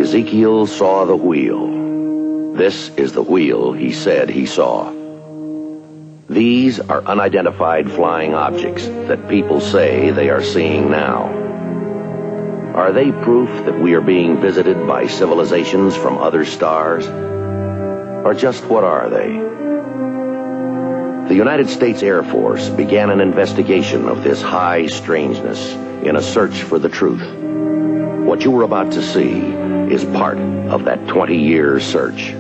Ezekiel saw the wheel. This is the wheel he said he saw. These are unidentified flying objects that people say they are seeing now. Are they proof that we are being visited by civilizations from other stars? Or just what are they? The United States Air Force began an investigation of this high strangeness in a search for the truth. What you are about to see is part of that 20-year search.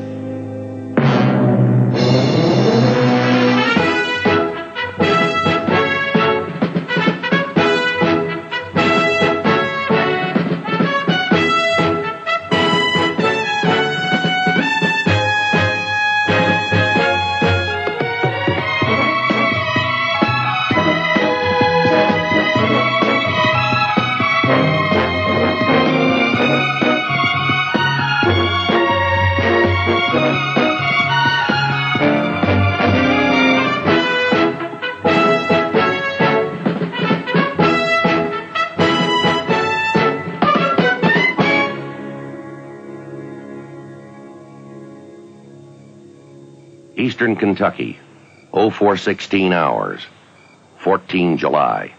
Eastern Kentucky, 0416 hours, 14 July.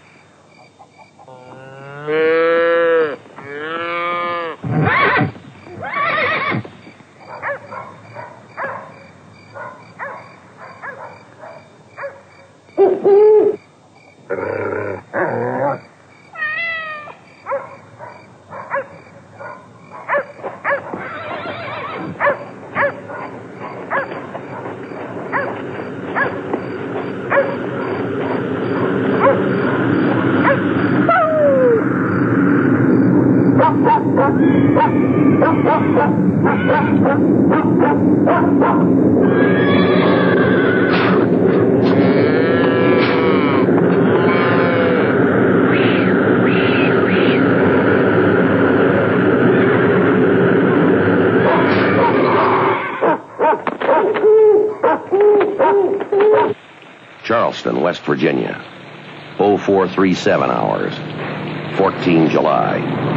Charleston, West Virginia, 0437 hours, 14 July.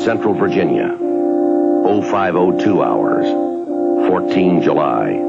Central Virginia, 0502 hours, 14 July.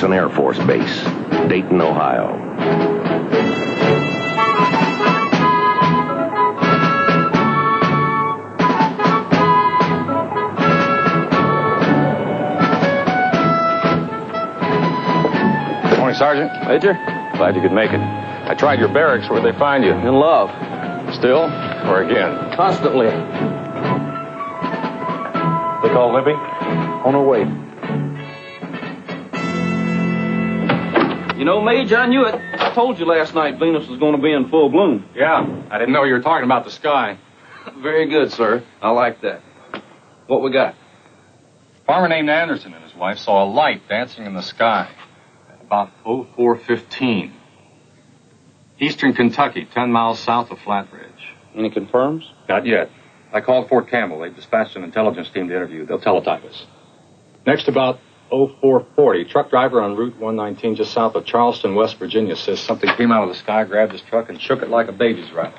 Air Force Base, Dayton, Ohio. Good morning, Sergeant. Major? Glad you could make it. I tried your barracks. Where'd they find you? In love. Still? Or again? Constantly. They call Libby? On her way. You know, Major, I knew it. I told you last night Venus was going to be in full bloom. Yeah, I didn't know you were talking about the sky. Very good, sir. I like that. What we got? A farmer named Anderson and his wife saw a light dancing in the sky at about 04:15. Eastern Kentucky, 10 miles south of Flatridge. Any confirms? Not yet. I called Fort Campbell. They've dispatched an intelligence team to interview. They'll teletype us. Next, about 04:40, truck driver on Route 119 just south of Charleston, West Virginia, says something came out of the sky, grabbed his truck, and shook it like a baby's rattle.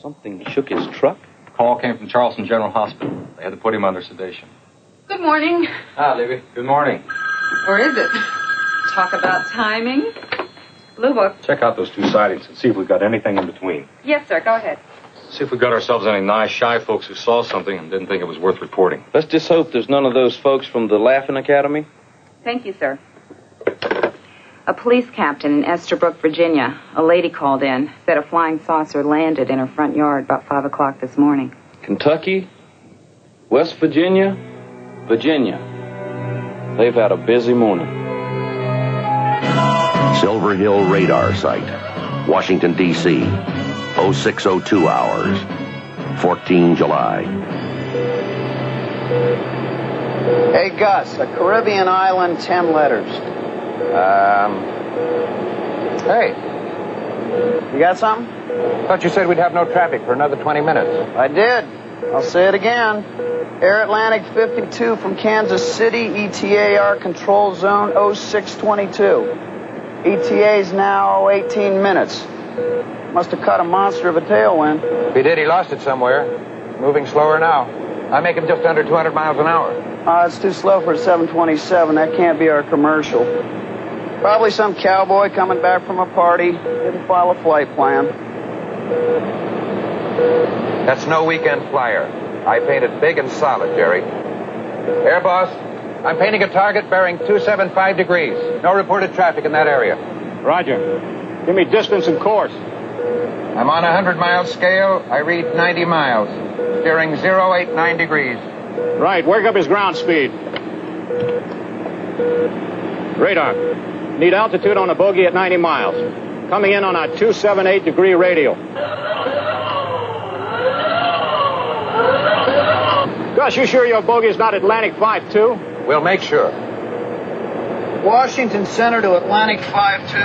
Something shook his truck? Call came from Charleston General Hospital. They had to put him under sedation. Good morning. Hi, Libby. Good morning. Or is it? Talk about timing. Blue Book. Check out those two sightings and see if we've got anything in between. Yes, sir. Go ahead. See if we got ourselves any nice, shy folks who saw something and didn't think it was worth reporting. Let's just hope there's none of those folks from the Laughing Academy. Thank you, sir. A police captain in Esterbrook, Virginia. A lady called in, said a flying saucer landed in her front yard about 5 o'clock this morning. Kentucky, West Virginia, Virginia. They've had a busy morning. Silver Hill radar site, Washington, D.C., 0602 hours, 14 July. Hey, Gus, a Caribbean island, 10 letters. Hey, You got something? thought you said we'd have no traffic for another 20 minutes. I did. I'll say it again. Air Atlantic 52 from Kansas City, ETAR control zone 0622. ETA's now 18 minutes. Must have caught a monster of a tailwind. If he did, he lost it somewhere. Moving slower now. I make him just under 200 miles an hour. It's too slow for a 727. That can't be our commercial. Probably some cowboy coming back from a party. Didn't file a flight plan. That's no weekend flyer. I painted big and solid, Jerry. Air boss, I'm painting a target bearing 275 degrees. No reported traffic in that area. Roger. Give me distance and course. I'm on a 100-mile scale. I read 90 miles. Steering 089 degrees. Right, work up his ground speed. Radar. Need altitude on the bogey at 90 miles. Coming in on a 278-degree radial. Gus, you sure your bogey is not Atlantic 5-2? We'll make sure. Washington Center to Atlantic 52.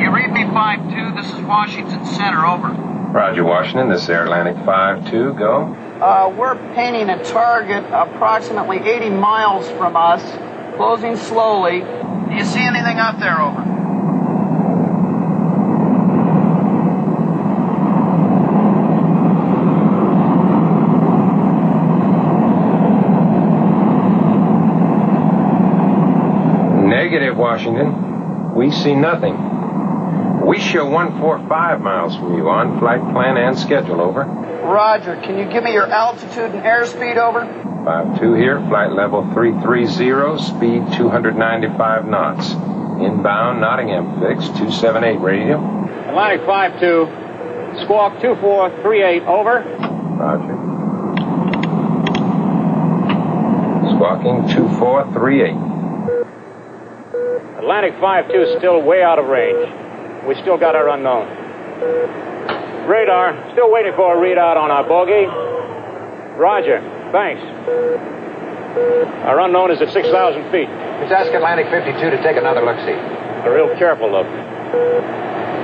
You read me 52. This is Washington Center. Over. Roger, Washington. This is Air Atlantic 52. Go. We're painting a target approximately 80 miles from us, closing slowly. Do you see anything up there? Over. Negative, Washington. We see nothing. We show 145 miles from you on flight plan and schedule. Over. Roger. Can you give me your altitude and airspeed? Over. 52 here, flight level 330, speed 295 knots. Inbound, Nottingham fixed, 278 radio. Atlantic 5-2. Squawk 2438, over. Roger. Squawking 2438. Atlantic 5-2 is still way out of range. We still got our unknown. Radar, still waiting for a readout on our bogey. Roger, thanks. Our unknown is at 6,000 feet. Just ask Atlantic 52 to take another look-see. A real careful look.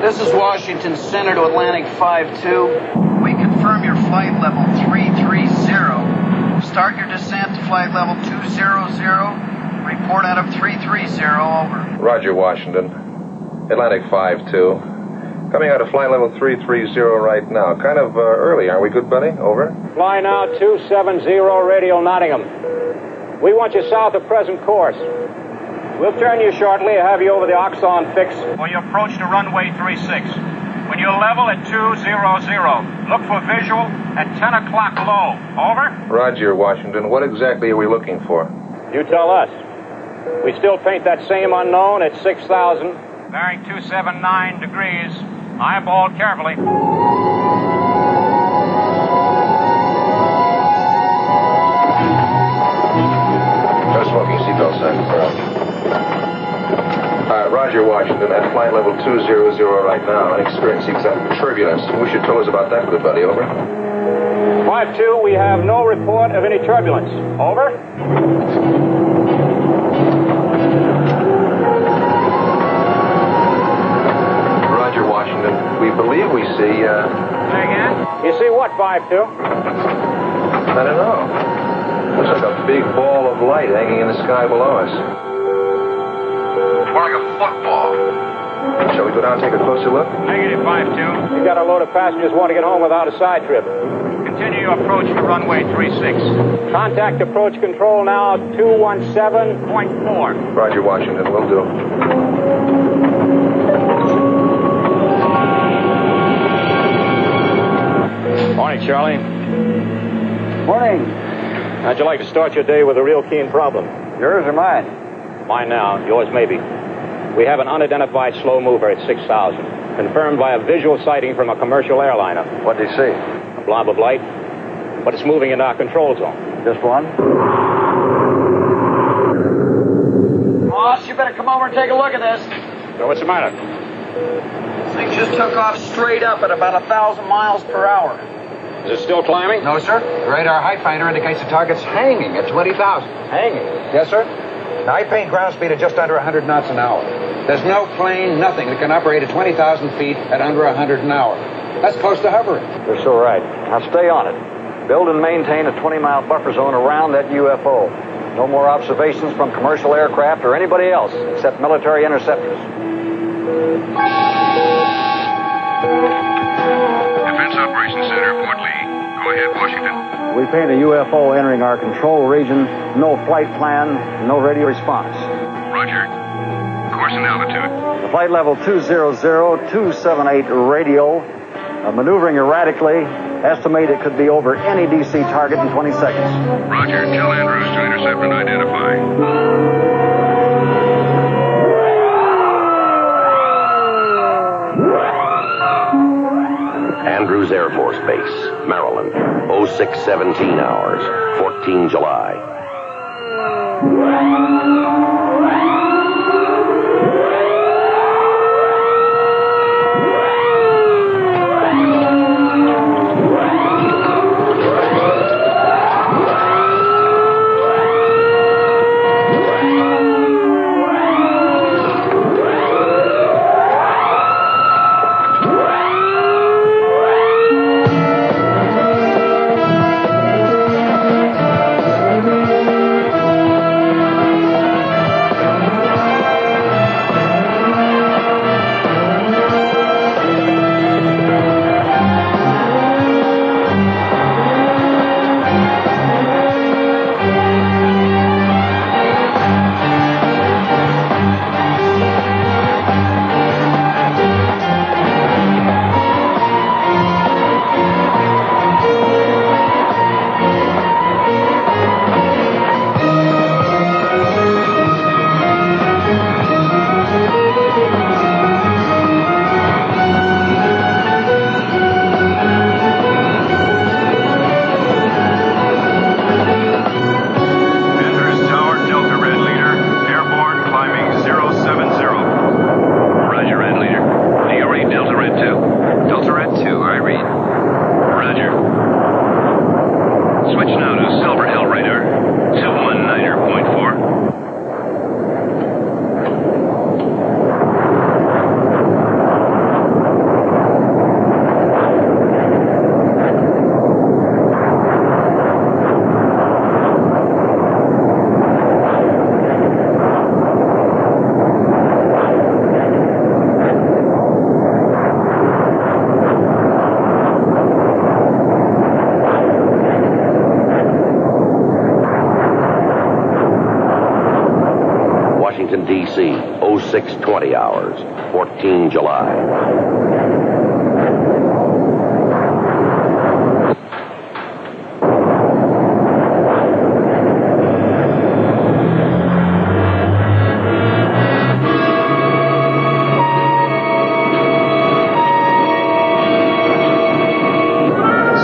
This is Washington Center to Atlantic 52. We confirm your flight level 330. Start your descent to flight level 200. Report out of 330. Over. Roger, Washington. Atlantic 52. Coming out of flight level 330 right now. Kind of early, aren't we, good buddy? Over. Fly now 270, radial Nottingham. We want you south of present course. We'll turn you shortly and have you over the Oxon fix for your approach to runway 36. When you're level at 200, look for visual at 10 o'clock low. Over? Roger, Washington. What exactly are we looking for? You tell us. We still paint that same unknown at 6,000. Bearing 279 degrees. Eyeball carefully. No smoking seatbelt sign. Roger, Washington. At flight level 200 right now and experiencing some turbulence. Wish you'd tell us about that, good buddy. Over. 5-2, we have no report of any turbulence. Over. Roger, Washington. We believe we see, Say again? You see what, 5-2? I don't know. Looks like a big ball of light hanging in the sky below us. More like a football. Shall we go down and take a closer look? Negative, 5-2. You got a load of passengers want to get home without a side trip. Continue your approach to runway 36. Contact approach control now, 217.4. Roger, Washington. Will do. Morning, Charlie. Morning. How'd you like to start your day with a real keen problem? Yours or mine? Mine now, yours maybe. We have an unidentified slow mover at 6,000. Confirmed by a visual sighting from a commercial airliner. What'd you see? A blob of light. But it's moving into our control zone. Just one? Boss, you better come over and take a look at this. So what's the matter? This thing just took off straight up at about 1,000 miles per hour. Is it still climbing? No, sir. The radar height finder indicates the target's hanging at 20,000. Hanging. Yes, sir. Now, I paint ground speed at just under 100 knots an hour. There's no plane, nothing that can operate at 20,000 feet at under 100 an hour. That's close to hovering. You're so right. Now stay on it. Build and maintain a 20-mile buffer zone around that UFO. No more observations from commercial aircraft or anybody else except military interceptors. Defense Operations Center, Fort Lee. Go ahead, Washington. We paint a UFO entering our control region. No flight plan, no radio response. Roger. Course and altitude. The flight level 200-278 radio. Maneuvering erratically. Estimate it could be over any DC target in 20 seconds. Roger. Tell Andrews to intercept and identify. Andrews Air Force Base, Maryland, 0617 hours, 14 July. Washington, D.C., 0620 hours, 14 July.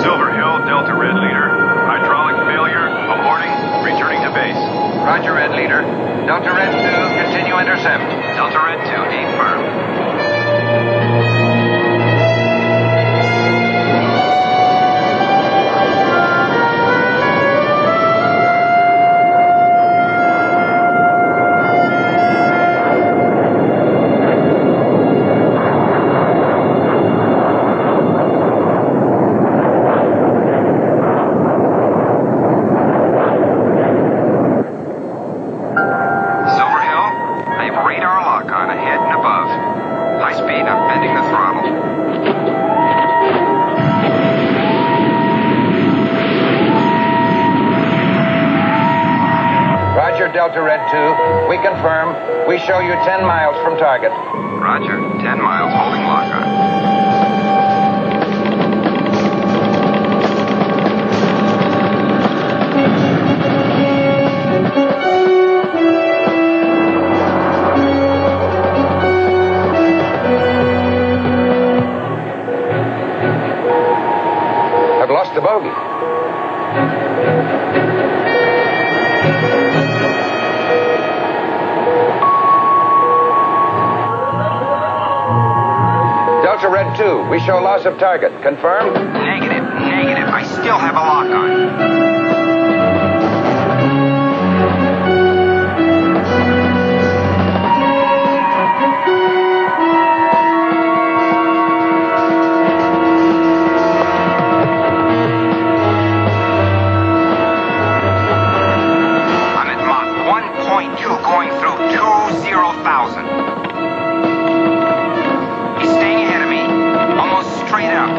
Silver Hill, Delta Red Leader. Hydraulic failure, aborting, returning to base. Roger, Red Leader. Delta Red 2, continue intercept. Delta Red 2, A firm. Delta Red 2, we confirm. We show you 10 miles from target. Roger. 10 miles, holding lock on. I've lost the bogey. Delta Red 2, we show loss of target. Confirm? Negative. I still have a lock on. Going through 20,000. He's staying ahead of me, almost straight up.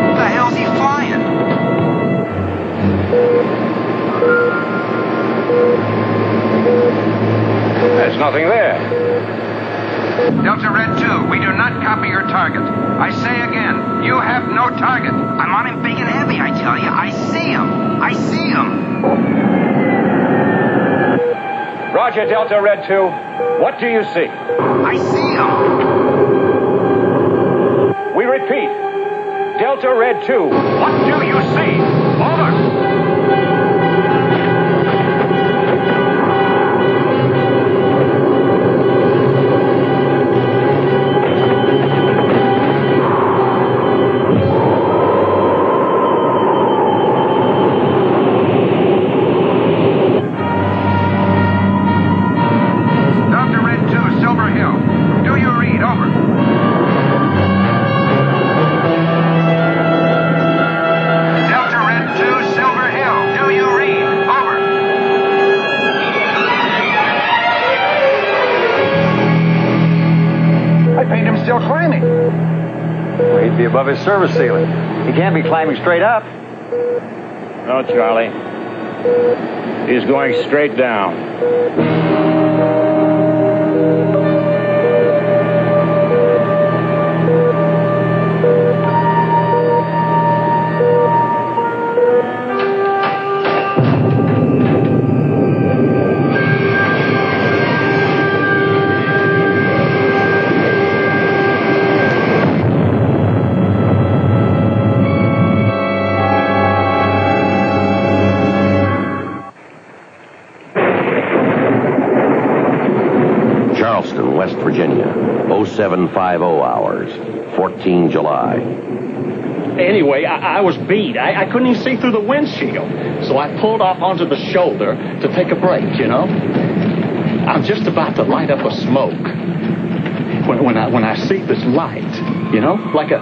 What the hell's he flying? There's nothing there. Delta Red 2, we do not copy your target. I say again, you have no target. I'm on him big and heavy, I tell you. I see him. Roger, Delta Red 2. What do you see? I see him. We repeat. Delta Red 2. What do you see? Over. Still climbing. Well, he'd be above his service ceiling. He can't be climbing straight up. No, Charlie. He's going straight down. West Virginia, 0750 hours, 14 July. Anyway, I was beat. I couldn't even see through the windshield. So I pulled off onto the shoulder to take a break, you know. I'm just about to light up a smoke. When I see this light, you know, like a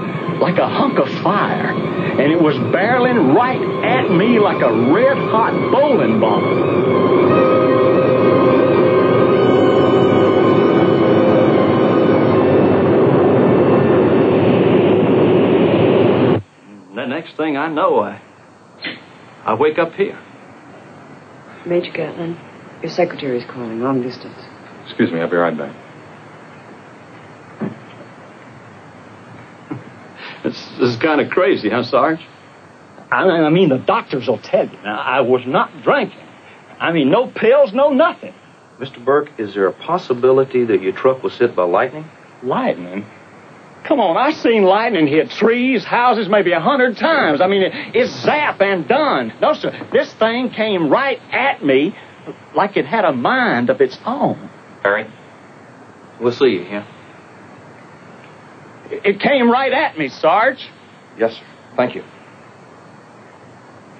hunk of fire. And it was barreling right at me like a red-hot bowling ball. The next thing I know, I wake up here. Major Gatlin, your secretary's calling, long distance. Excuse me, I'll be right back. This is kind of crazy, huh, Sarge? I mean, the doctors will tell you. Now, I was not drinking. I mean, no pills, no nothing. Mr. Burke, is there a possibility that your truck was hit by lightning? Lightning? Come on, I've seen lightning hit trees, houses maybe 100 times. I mean, it's zap and done. No, sir, this thing came right at me like it had a mind of its own. Harry, we'll see you, yeah? It came right at me, Sarge. Yes, sir. Thank you.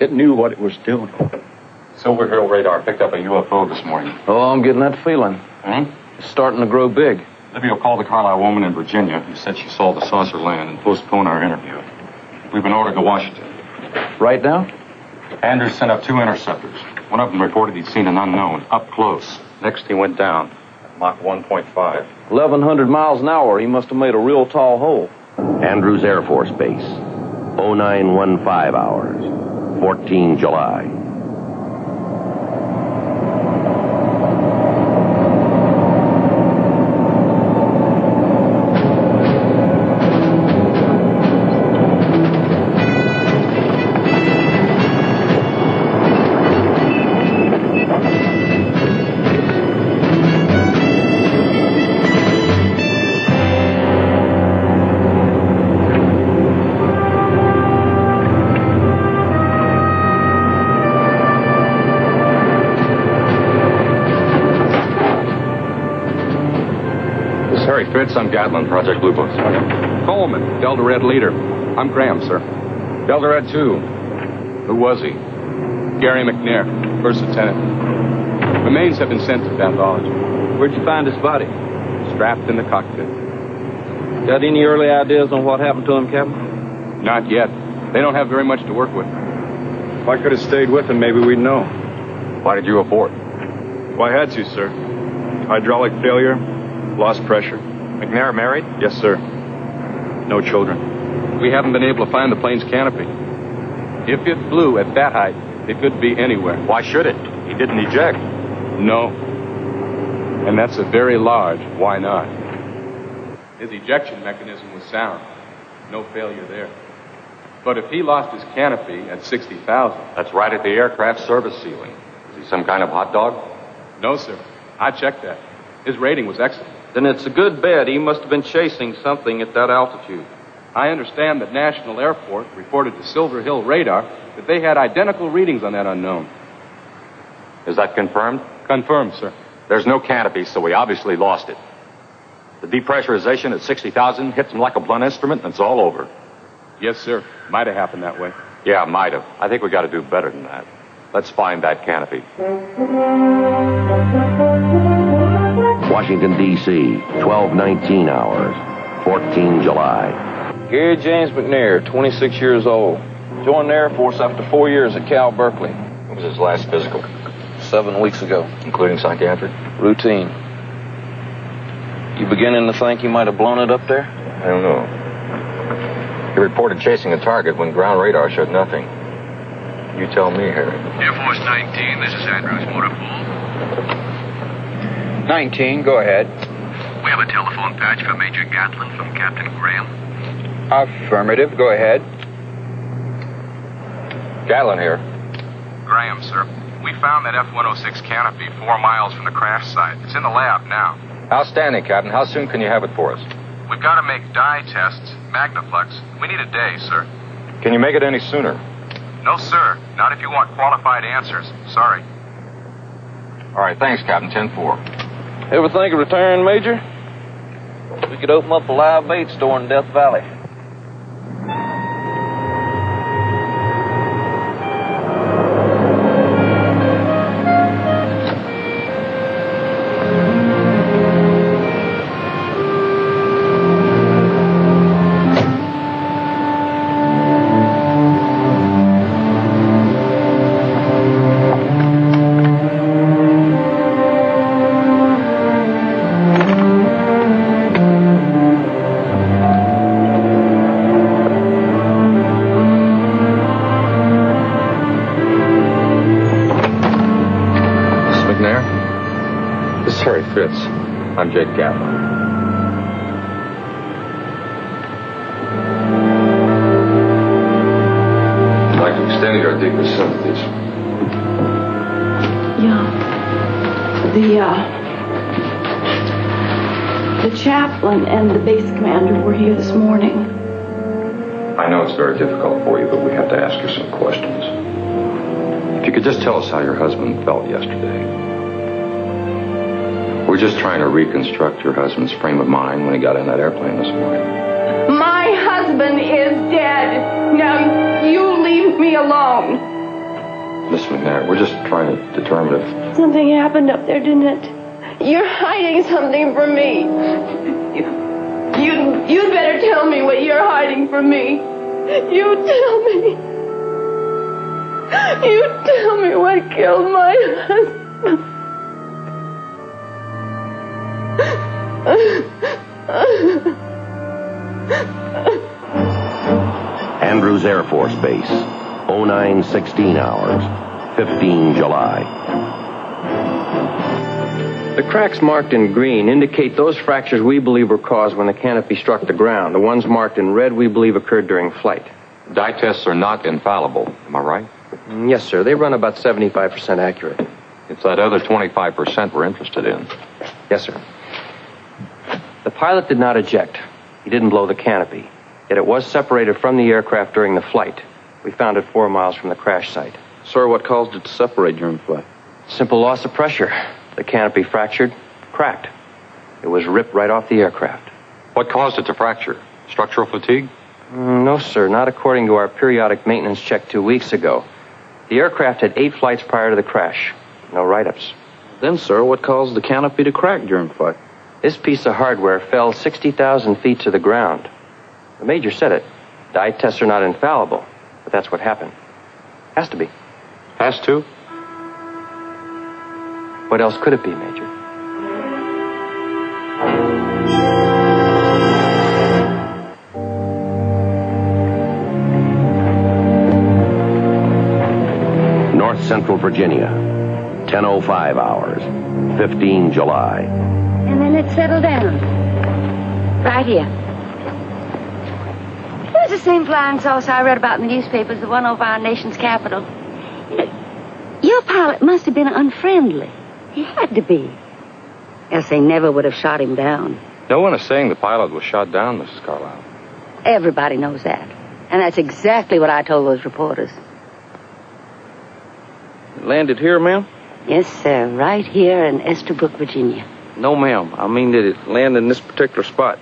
It knew what it was doing. Silver Hill radar picked up a UFO this morning. Oh, I'm getting that feeling. Hmm? It's starting to grow big. Livio called the Carlisle woman in Virginia who said she saw the saucer land and postponed our interview. We've been ordered to Washington. Right now? Andrews sent up 2 interceptors. One of them reported he'd seen an unknown up close. Next, he went down at Mach 1.5. 1,100 miles an hour. He must have made a real tall hole. Andrews Air Force Base, 0915 hours, 14 July. Fritz, I'm Gatlin, Project Blue Book. Coleman, Delta Red leader. I'm Graham, sir. Delta Red 2. Who was he? Gary McNair, first lieutenant. Remains have been sent to pathology. Where'd you find his body? Strapped in the cockpit. Got any early ideas on what happened to him, Captain? Not yet. They don't have very much to work with. If I could have stayed with him, maybe we'd know. Why did you abort? Well, I had to, sir. Hydraulic failure, lost pressure. McNair married? Yes, sir. No children. We haven't been able to find the plane's canopy. If it flew at that height, it could be anywhere. Why should it? He didn't eject. No. And that's a very large why not. His ejection mechanism was sound. No failure there. But if he lost his canopy at 60,000... That's right at the aircraft service ceiling. Is he some kind of hot dog? No, sir. I checked that. His rating was excellent. Then it's a good bet he must have been chasing something at that altitude. I understand that National Airport reported to Silver Hill radar that they had identical readings on that unknown. Is that confirmed? Confirmed, sir. There's no canopy, so we obviously lost it. The depressurization at 60,000 hits him like a blunt instrument, and it's all over. Yes, sir. Might have happened that way. Yeah, might have. I think we got to do better than that. Let's find that canopy. Washington, D.C., 1219 hours, 14 July. Gary James McNair, 26 years old. Joined the Air Force after 4 years at Cal Berkeley. When was his last physical? 7 weeks ago. Including psychiatric? Routine. You beginning to think he might have blown it up there? I don't know. He reported chasing a target when ground radar showed nothing. You tell me, Harry. Air Force 19, this is Andrews, motor pool. 19, go ahead. We have a telephone patch for Major Gatlin from Captain Graham. Affirmative, go ahead. Gatlin here. Graham, sir. We found that F-106 canopy 4 miles from the crash site. It's in the lab now. Outstanding, Captain. How soon can you have it for us? We've got to make dye tests, Magnaflex. We need a day, sir. Can you make it any sooner? No, sir. Not if you want qualified answers. Sorry. All right, thanks, Captain. 10-4. Ever think of retiring, Major? We could open up a live bait store in Death Valley. Fritz. I'm Jake Gatlin. I'd like to extend our deepest sympathies. Yeah. The chaplain and the base commander were here this morning. I know it's very difficult for you, but we have to ask you some questions. If you could just tell us how your husband felt yesterday. We're just trying to reconstruct your husband's frame of mind when he got in that airplane this morning. My husband is dead. Now you leave me alone. Miss McNair, we're just trying to determine if... Something happened up there, didn't it? You're hiding something from me. You'd better tell me what you're hiding from me. You tell me. You tell me what killed my husband. Andrews Air Force Base, 0916 hours, 15 July. The cracks marked in green indicate those fractures we believe were caused when the canopy struck the ground. The ones marked in red we believe occurred during flight. Dye tests are not infallible, am I right? Yes, sir. They run about 75% accurate. It's that other 25% we're interested in. Yes, sir. The pilot did not eject. He didn't blow the canopy. Yet it was separated from the aircraft during the flight. We found it 4 miles from the crash site. Sir, what caused it to separate during flight? Simple loss of pressure. The canopy fractured, cracked. It was ripped right off the aircraft. What caused it to fracture? Structural fatigue? No, sir. Not according to our periodic maintenance check 2 weeks ago. The aircraft had 8 flights prior to the crash. No write-ups. Then, sir, what caused the canopy to crack during flight? This piece of hardware fell 60,000 feet to the ground. The Major said it. Dye tests are not infallible, but that's what happened. Has to be. Has to? What else could it be, Major? North Central Virginia, 10:05 hours, 15 July. And then it settled down. Right here. It was the same flying saucer I read about in the newspapers, the one over our nation's capital. You know, your pilot must have been unfriendly. He had to be. Else they never would have shot him down. No one is saying the pilot was shot down, Mrs. Carlisle. Everybody knows that. And that's exactly what I told those reporters. It landed here, ma'am? Yes, sir. Right here in Estabrook, Virginia. No, ma'am. I mean, did it land in this particular spot?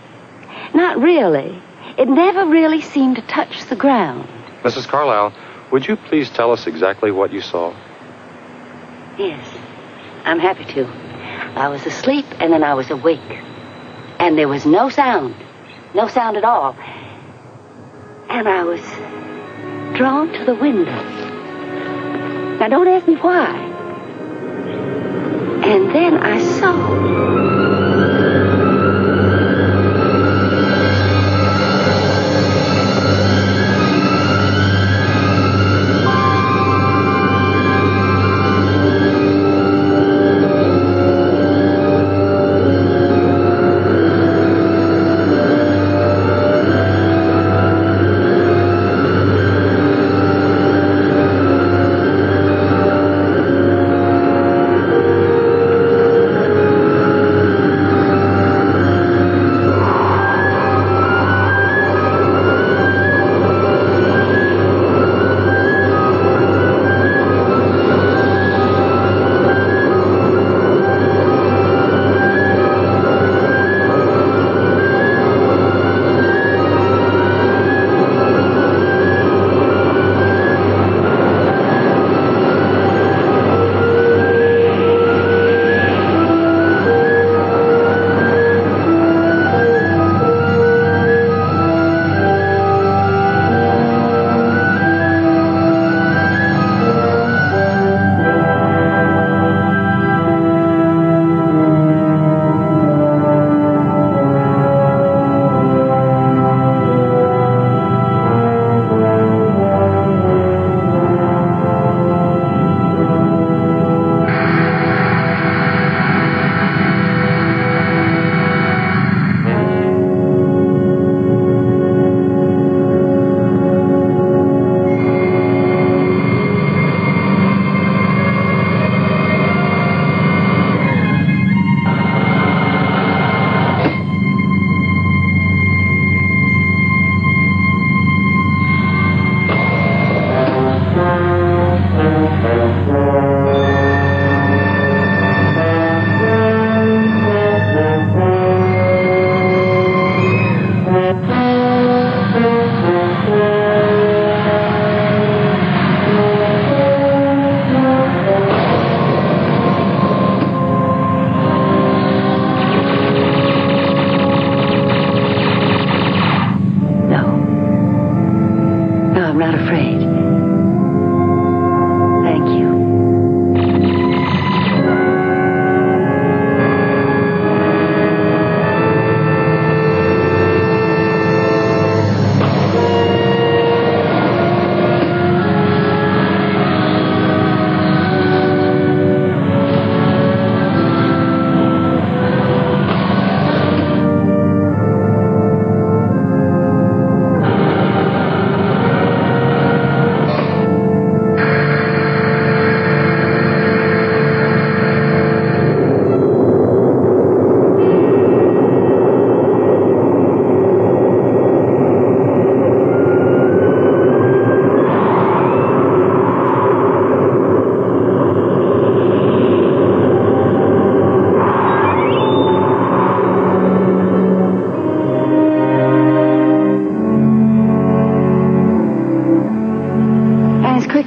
Not really. It never really seemed to touch the ground. Mrs. Carlisle, would you please tell us exactly what you saw? Yes, I'm happy to. I was asleep and then I was awake. And there was no sound. No sound at all. And I was drawn to the window. Now, don't ask me why. And then I saw...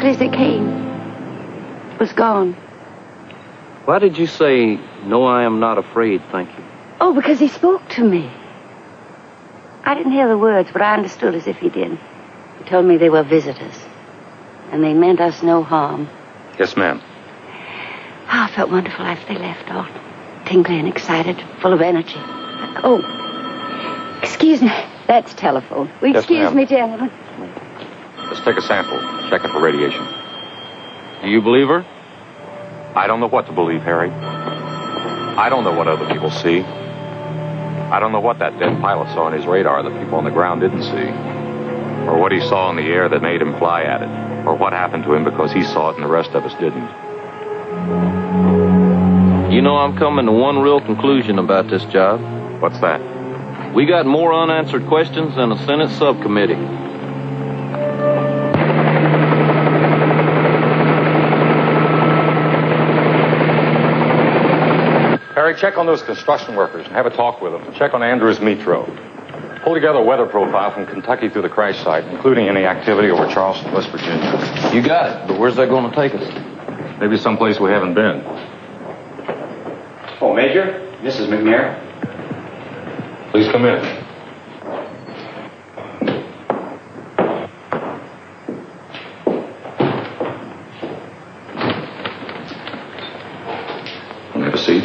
exactly as they came. It was gone. Why did you say, "No, I am not afraid, thank you"? Oh, because he spoke to me. I didn't hear the words, but I understood as if he did. He told me they were visitors, and they meant us no harm. Yes, ma'am. Oh, I felt wonderful after they left, all tingly and excited, full of energy. Oh, excuse me. That's telephone. Will you Yes, excuse ma'am. me, gentlemen? Let's take a sample. Check it for radiation. Do you believe her? I don't know what to believe, Harry. I don't know what other people see. I don't know what that dead pilot saw on his radar that people on the ground didn't see. Or what he saw in the air that made him fly at it. Or what happened to him because he saw it and the rest of us didn't. You know, I'm coming to one real conclusion about this job. What's that? We got more unanswered questions than a Senate subcommittee. Harry, check on those construction workers and have a talk with them. Check on Andrews Metro. Pull together a weather profile from Kentucky through the crash site, including any activity over Charleston, West Virginia. You got it, but where's that going to take us? Maybe someplace we haven't been. Oh, Major, Mrs. McNair. Please come in. Have a seat.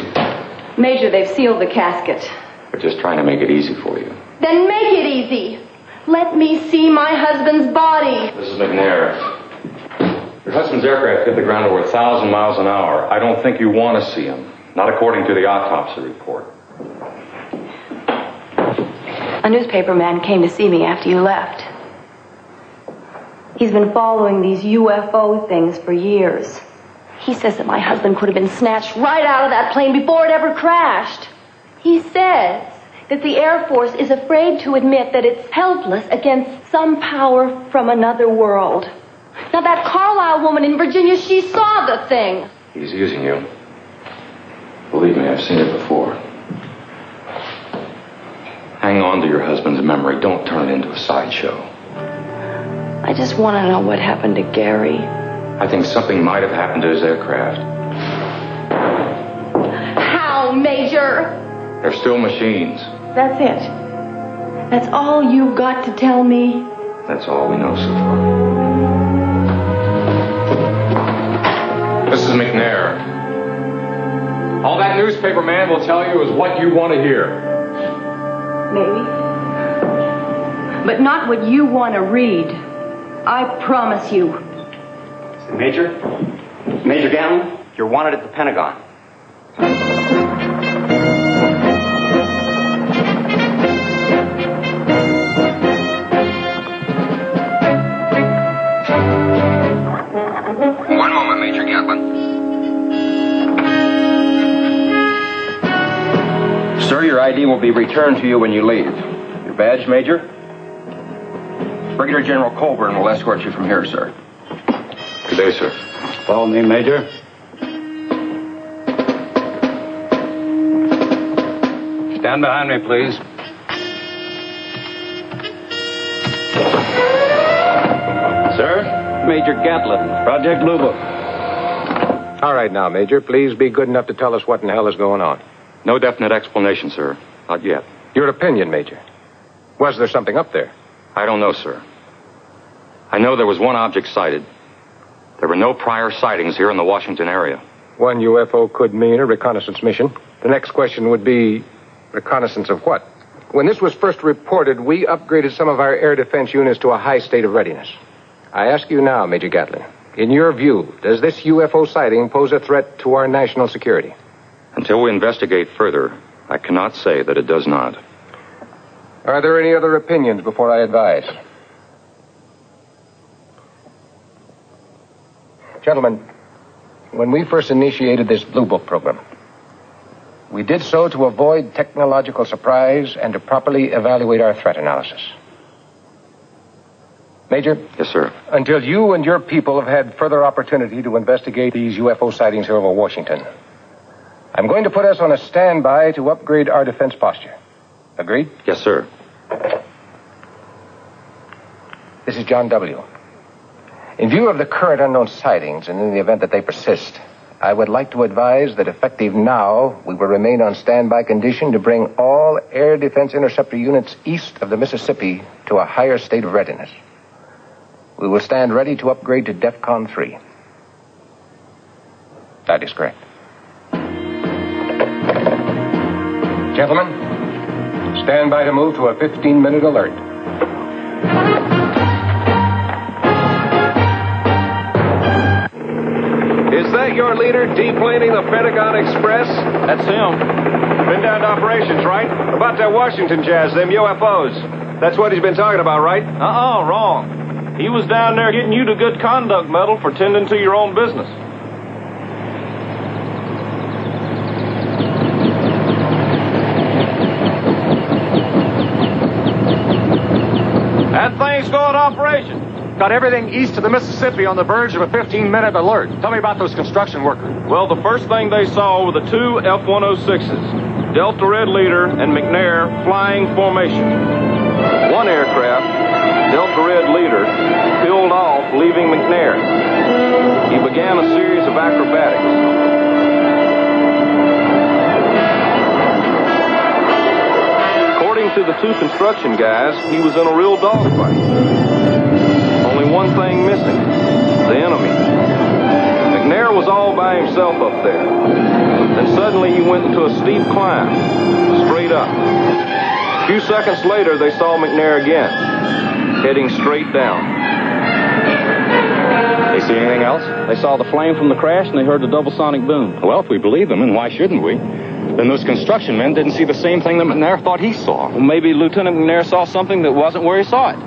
Major, they've sealed the casket. We're just trying to make it easy for you. Then make it easy. Let me see my husband's body. Mrs. McNair, your husband's aircraft hit the ground over 1,000 miles an hour. I don't think you want to see him. Not according to the autopsy report. A newspaper man came to see me after you left. He's been following these UFO things for years. He says that my husband could have been snatched right out of that plane before it ever crashed. He says that the Air Force is afraid to admit that it's helpless against some power from another world. Now, that Carlisle woman in Virginia, she saw the thing. He's using you. Believe me, I've seen it before. Hang on to your husband's memory. Don't turn it into a sideshow. I just want to know what happened to Gary. I think something might have happened to his aircraft. How, Major? They're still machines. That's it. That's all you've got to tell me? That's all we know so far. Mrs. McNair, all that newspaper man will tell you is what you want to hear. Maybe. But not what you want to read. I promise you. Major? Major Gatlin, you're wanted at the Pentagon. One moment, Major Gatlin. Sir, your ID will be returned to you when you leave. Your badge, Major? Brigadier General Colburn will escort you from here, sir. Good day, sir. Follow me, Major. Stand behind me, please. Sir, Major Gatlin, Project Blue Book. All right now, Major, please be good enough to tell us what in hell is going on. No definite explanation, sir. Not yet. Your opinion, Major. Was there something up there? I don't know, sir. I know there was one object sighted. There were no prior sightings here in the Washington area. One UFO could mean a reconnaissance mission. The next question would be, reconnaissance of what? When this was first reported, we upgraded some of our air defense units to a high state of readiness. I ask you now, Major Gatlin, in your view, does this UFO sighting pose a threat to our national security? Until we investigate further, I cannot say that it does not. Are there any other opinions before I advise? Gentlemen, when we first initiated this Blue Book program, we did so to avoid technological surprise and to properly evaluate our threat analysis. Major? Yes, sir. Until you and your people have had further opportunity to investigate these UFO sightings here over Washington, I'm going to put us on a standby to upgrade our defense posture. Agreed? Yes, sir. This is John W. In view of the current unknown sightings, and in the event that they persist, I would like to advise that effective now, we will remain on standby condition to bring all air defense interceptor units east of the Mississippi to a higher state of readiness. We will stand ready to upgrade to DEFCON 3. That is correct. Gentlemen, stand by to move to a 15-minute alert. Is that your leader deplaning the Pentagon Express? That's him. Been down to operations, right? About that Washington jazz, them UFOs. That's what he's been talking about, right? Wrong. He was down there getting you the Good Conduct Medal for tending to your own business. That thing's going to operation. Got everything east of the Mississippi on the verge of a 15-minute alert. Tell me about those construction workers. Well, the first thing they saw were the two F-106s, Delta Red Leader and McNair flying formation. One aircraft, Delta Red Leader, peeled off, leaving McNair. He began a series of acrobatics. According to the two construction guys, he was in a real dogfight. Only one thing missing, the enemy. McNair was all by himself up there. Then suddenly he went into a steep climb, straight up. A few seconds later, they saw McNair again, heading straight down. They see anything else? They saw the flame from the crash and they heard the double sonic boom. Well, if we believe them, and why shouldn't we? Then those construction men didn't see the same thing that McNair thought he saw. Well, maybe Lieutenant McNair saw something that wasn't where he saw it.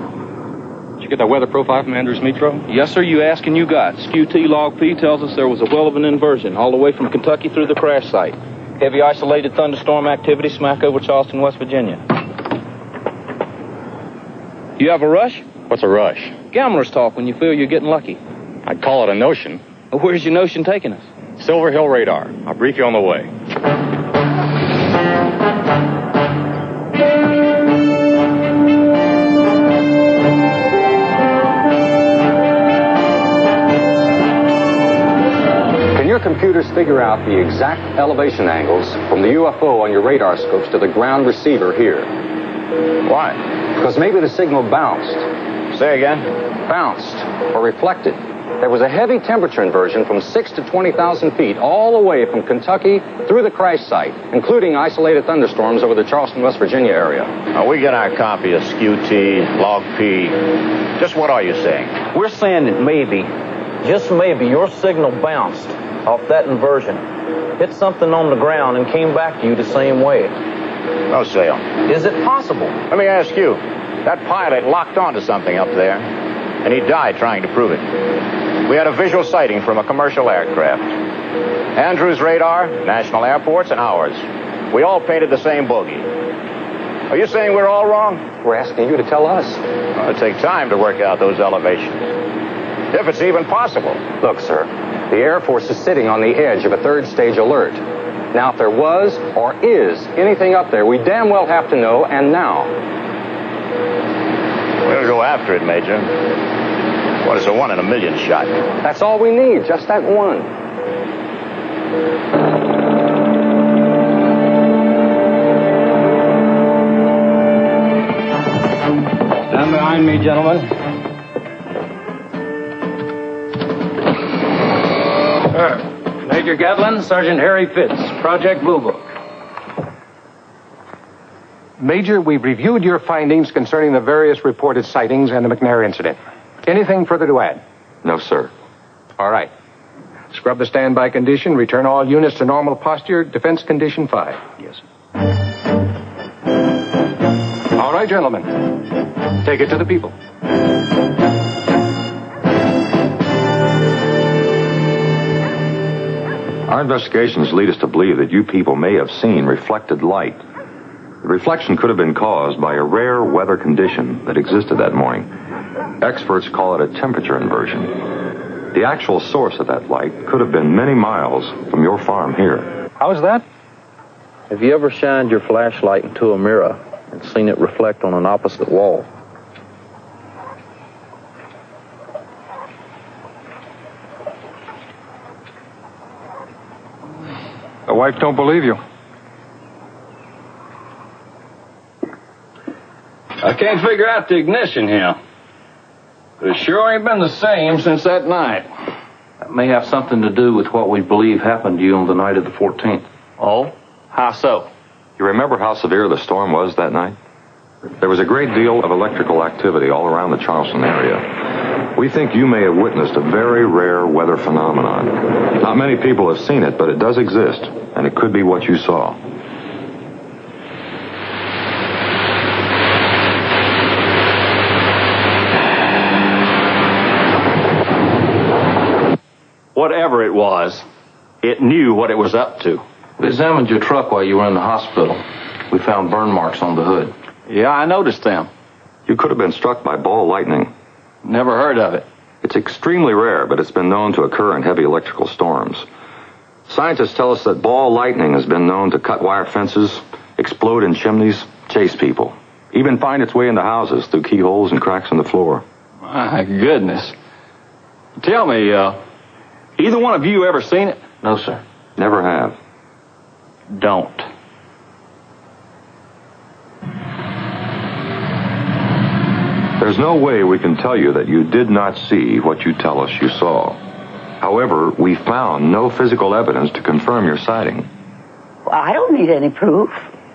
Did you get that weather profile from Andrews Metro? Yes, sir, you ask and you got. SKU-T log P tells us there was a well of an inversion all the way from Kentucky through the crash site. Heavy isolated thunderstorm activity smack over Charleston, West Virginia. You have a rush? What's a rush? Gamblers talk when you feel you're getting lucky. I'd call it a notion. Well, where's your notion taking us? Silver Hill Radar. I'll brief you on the way. Your computers figure out the exact elevation angles from the UFO on your radar scopes to the ground receiver here. Why? Because maybe the signal bounced. Say again? Bounced or reflected. There was a heavy temperature inversion from 6 to 20,000 feet all the way from Kentucky through the crash site, including isolated thunderstorms over the Charleston, West Virginia area. Now, we get our copy of SKU-T, log P. Just what are you saying? We're saying that maybe, just maybe, your signal bounced off that inversion, hit something on the ground, and came back to you the same way. No sale. Is it possible? Let me ask you. That pilot locked onto something up there, and he died trying to prove it. We had a visual sighting from a commercial aircraft. Andrews' radar, national airports, and ours. We all painted the same bogey. Are you saying we're all wrong? We're asking you to tell us. Well, it'll take time to work out those elevations. If it's even possible. Look, sir. The Air Force is sitting on the edge of a third stage alert. Now, if there was or is anything up there, we damn well have to know, and now. We'll go after it, Major. What is a 1 in a million shot? That's all we need, just that one. Stand behind me, gentlemen. Major Gatlin, Sergeant Harry Fitz, Project Blue Book. Major, we've reviewed your findings concerning the various reported sightings and the McNair incident. Anything further to add? No, sir. All right. Scrub the standby condition, return all units to normal posture, defense condition 5. Yes, sir. All right, gentlemen. Take it to the people. Our investigations lead us to believe that you people may have seen reflected light. The reflection could have been caused by a rare weather condition that existed that morning. Experts call it a temperature inversion. The actual source of that light could have been many miles from your farm here. How's that? Have you ever shined your flashlight into a mirror and seen it reflect on an opposite wall? The wife don't believe you. I can't figure out the ignition here. It sure ain't been the same since that night. That may have something to do with what we believe happened to you on the night of the 14th. Oh? How so? You remember how severe the storm was that night? There was a great deal of electrical activity all around the Charleston area. We think you may have witnessed a very rare weather phenomenon. Not many people have seen it, but it does exist, and it could be what you saw. Whatever it was, it knew what it was up to. We examined your truck while you were in the hospital. We found burn marks on the hood. Yeah, I noticed them. You could have been struck by ball lightning. Never heard of it. It's extremely rare, but it's been known to occur in heavy electrical storms. Scientists tell us that ball lightning has been known to cut wire fences, explode in chimneys, chase people, even find its way into houses through keyholes and cracks in the floor. My goodness. Tell me, either one of you ever seen it? No, sir. Never have. Don't. There's no way we can tell you that you did not see what you tell us you saw. However, we found no physical evidence to confirm your sighting. Well, I don't need any proof.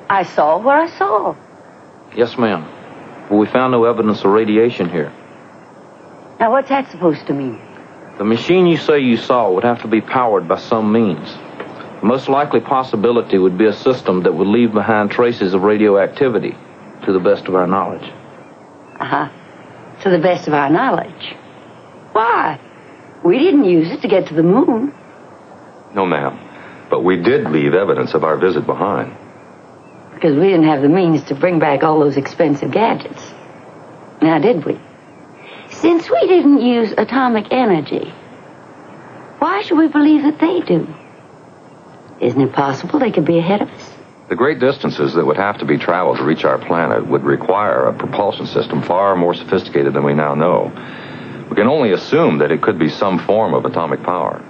I saw what I saw. Yes, ma'am. But we found no evidence of radiation here. Now, what's that supposed to mean? The machine you say you saw would have to be powered by some means. The most likely possibility would be a system that would leave behind traces of radioactivity, to the best of our knowledge. Uh-huh. To the best of our knowledge. Why? We didn't use it to get to the moon. No, ma'am. But we did leave evidence of our visit behind. Because we didn't have the means to bring back all those expensive gadgets. Now, did we? Since we didn't use atomic energy, why should we believe that they do? Isn't it possible they could be ahead of us? The great distances that would have to be traveled to reach our planet would require a propulsion system far more sophisticated than we now know. We can only assume that it could be some form of atomic power.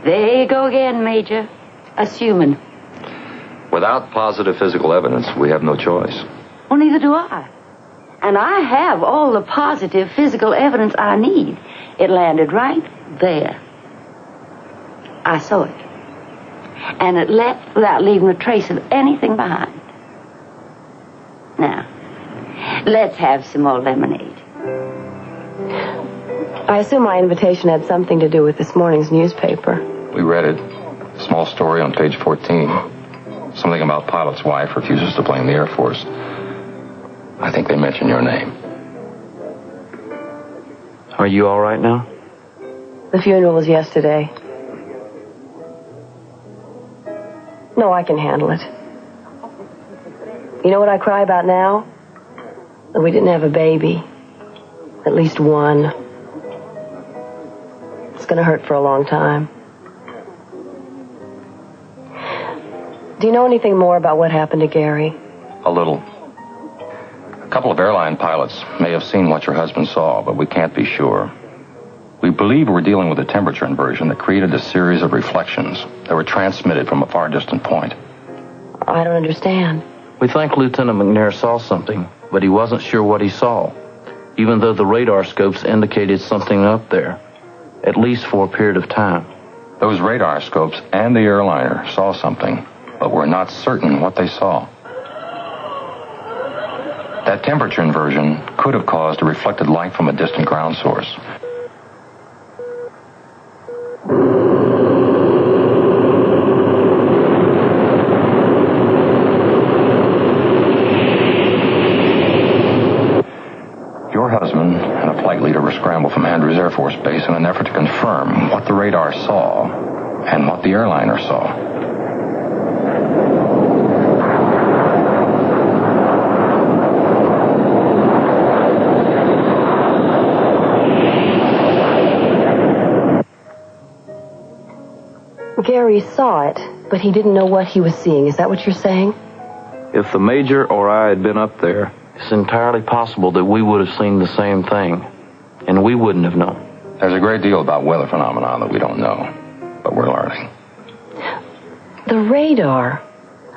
There you go again, Major. Assuming. Without positive physical evidence, we have no choice. Well, neither do I. And I have all the positive physical evidence I need. It landed right there. I saw it. And it left without leaving a trace of anything behind. Now, let's have some more lemonade. I assume my invitation had something to do with this morning's newspaper. We read it. A small story on page 14. Something about pilot's wife refuses to blame the Air Force. I think they mentioned your name. Are you all right now? The funeral was yesterday. No, I can handle it. You know what I cry about now? That we didn't have a baby. At least one. It's going to hurt for a long time. Do you know anything more about what happened to Gary? A little. A couple of airline pilots may have seen what your husband saw, but we can't be sure. We believe we're dealing with a temperature inversion that created a series of reflections that were transmitted from a far distant point. I don't understand. We think Lieutenant McNair saw something, but he wasn't sure what he saw, even though the radar scopes indicated something up there, at least for a period of time. Those radar scopes and the airliner saw something, but we're not certain what they saw. That temperature inversion could have caused a reflected light from a distant ground source. Your husband and a flight leader were scrambled from Andrews Air Force Base in an effort to confirm what the radar saw and what the airliner saw. Gary saw it, but he didn't know what he was seeing. Is that what you're saying? If the Major or I had been up there, it's entirely possible that we would have seen the same thing, and we wouldn't have known. There's a great deal about weather phenomena that we don't know, but we're learning. The radar.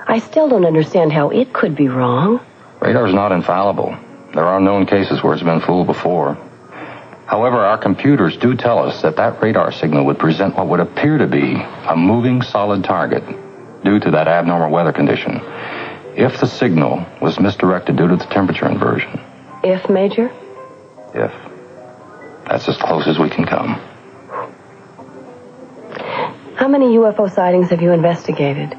I still don't understand how it could be wrong. Radar's not infallible. There are known cases where it's been fooled before. However, our computers do tell us that that radar signal would present what would appear to be a moving solid target due to that abnormal weather condition. If the signal was misdirected due to the temperature inversion. If, Major? If. That's as close as we can come. How many UFO sightings have you investigated?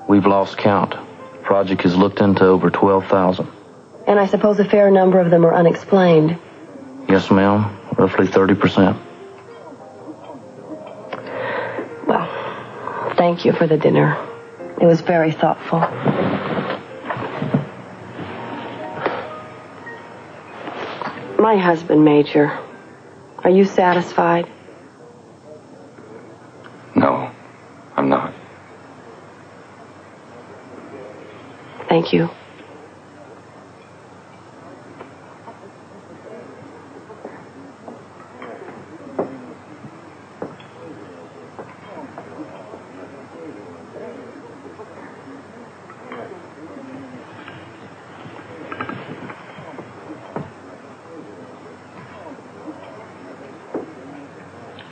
We've lost count. The project has looked into over 12,000. And I suppose a fair number of them are unexplained. Yes, ma'am. Roughly 30%. Well, thank you for the dinner. It was very thoughtful. My husband, Major. Are you satisfied? No, I'm not. Thank you.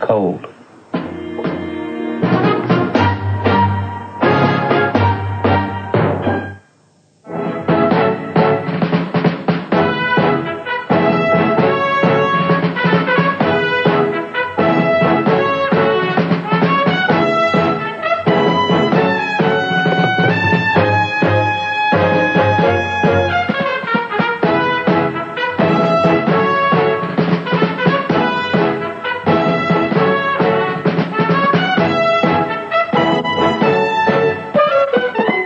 Cold.